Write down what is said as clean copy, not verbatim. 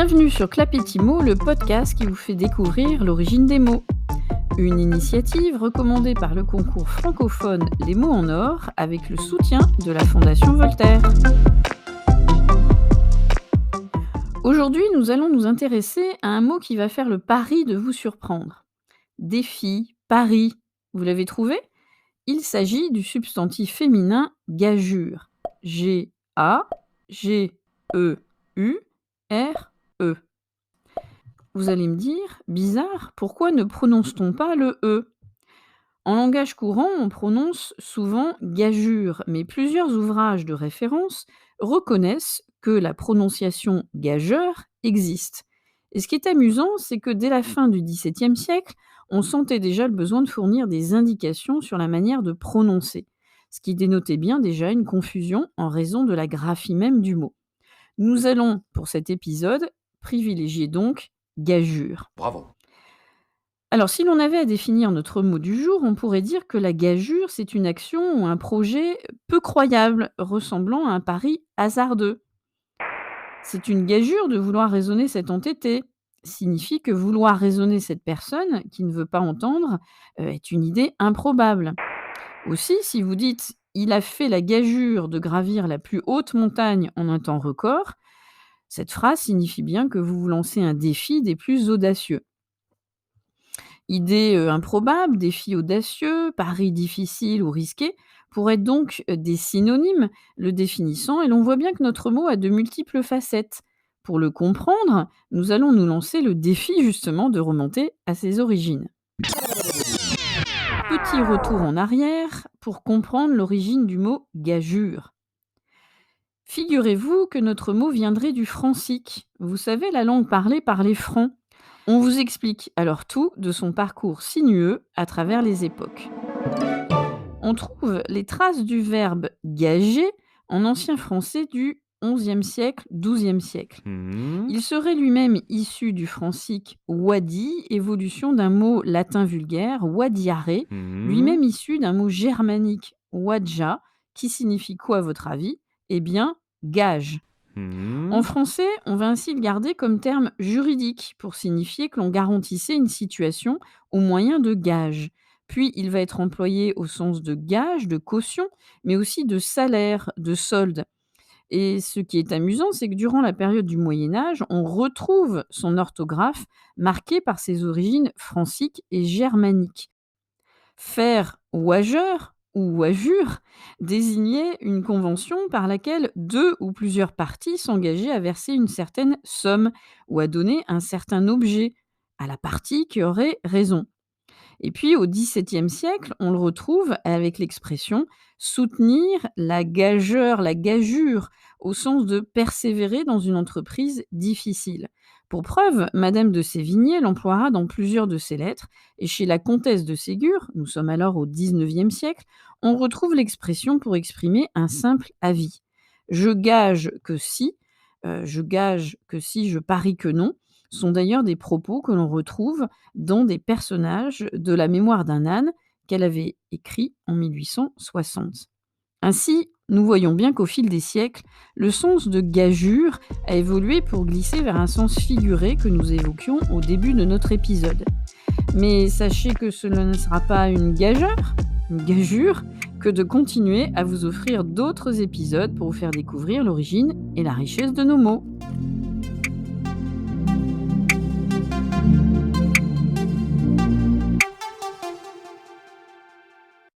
Bienvenue sur Clapetimo, le podcast qui vous fait découvrir l'origine des mots. Une initiative recommandée par le concours francophone Les mots en or avec le soutien de la Fondation Voltaire. Aujourd'hui, nous allons nous intéresser à un mot qui va faire le pari de vous surprendre. Défi, pari, vous l'avez trouvé ? Il s'agit du substantif féminin gageure. G-A-G-E-U-R-E. Vous allez me dire, bizarre, pourquoi ne prononce-t-on pas le E ? En langage courant, on prononce souvent gageure, mais plusieurs ouvrages de référence reconnaissent que la prononciation gageur existe. Et ce qui est amusant, c'est que dès la fin du XVIIe siècle, on sentait déjà le besoin de fournir des indications sur la manière de prononcer, ce qui dénotait bien déjà une confusion en raison de la graphie même du mot. Nous allons, pour cet épisode, privilégier donc gageure. Bravo. Alors, si l'on avait à définir notre mot du jour, on pourrait dire que la gageure, c'est une action ou un projet peu croyable, ressemblant à un pari hasardeux. C'est une gageure de vouloir raisonner cet entêté. Signifie que vouloir raisonner cette personne qui ne veut pas entendre est une idée improbable. Aussi, si vous dites « il a fait la gageure de gravir la plus haute montagne en un temps record », cette phrase signifie bien que vous vous lancez un défi des plus audacieux. Idée improbable, défi audacieux, pari difficile ou risqué pourraient être donc des synonymes le définissant, et l'on voit bien que notre mot a de multiples facettes. Pour le comprendre, nous allons nous lancer le défi justement de remonter à ses origines. Petit retour en arrière pour comprendre l'origine du mot gageure. Figurez-vous que notre mot viendrait du francique. Vous savez, la langue parlée par les Francs. On vous explique alors tout de son parcours sinueux à travers les époques. On trouve les traces du verbe gager en ancien français du XIe siècle, XIIe siècle. Il serait lui-même issu du francique wadi, évolution d'un mot latin vulgaire, wadiare, lui-même issu d'un mot germanique wadja, qui signifie quoi à votre avis ? Eh bien, gage. En français, on va ainsi le garder comme terme juridique pour signifier que l'on garantissait une situation au moyen de gage. Puis, il va être employé au sens de gage, de caution, mais aussi de salaire, de solde. Et ce qui est amusant, c'est que durant la période du Moyen-Âge, on retrouve son orthographe marquée par ses origines franciques et germaniques. Faire wageur ou wagure désignait une convention par laquelle deux ou plusieurs parties s'engageaient à verser une certaine somme ou à donner un certain objet à la partie qui aurait raison. Et puis au XVIIe siècle, on le retrouve avec l'expression soutenir la gageur, la gageure, au sens de persévérer dans une entreprise difficile. Pour preuve, Madame de Sévigné l'emploiera dans plusieurs de ses lettres, et chez la comtesse de Ségur, nous sommes alors au XIXe siècle, on retrouve l'expression pour exprimer un simple avis. Je gage que si, je parie que non, sont d'ailleurs des propos que l'on retrouve dans des personnages de La mémoire d'un âne qu'elle avait écrit en 1860. Ainsi, nous voyons bien qu'au fil des siècles, le sens de gageure a évolué pour glisser vers un sens figuré que nous évoquions au début de notre épisode. Mais sachez que cela ne sera pas une gageure que de continuer à vous offrir d'autres épisodes pour vous faire découvrir l'origine et la richesse de nos mots.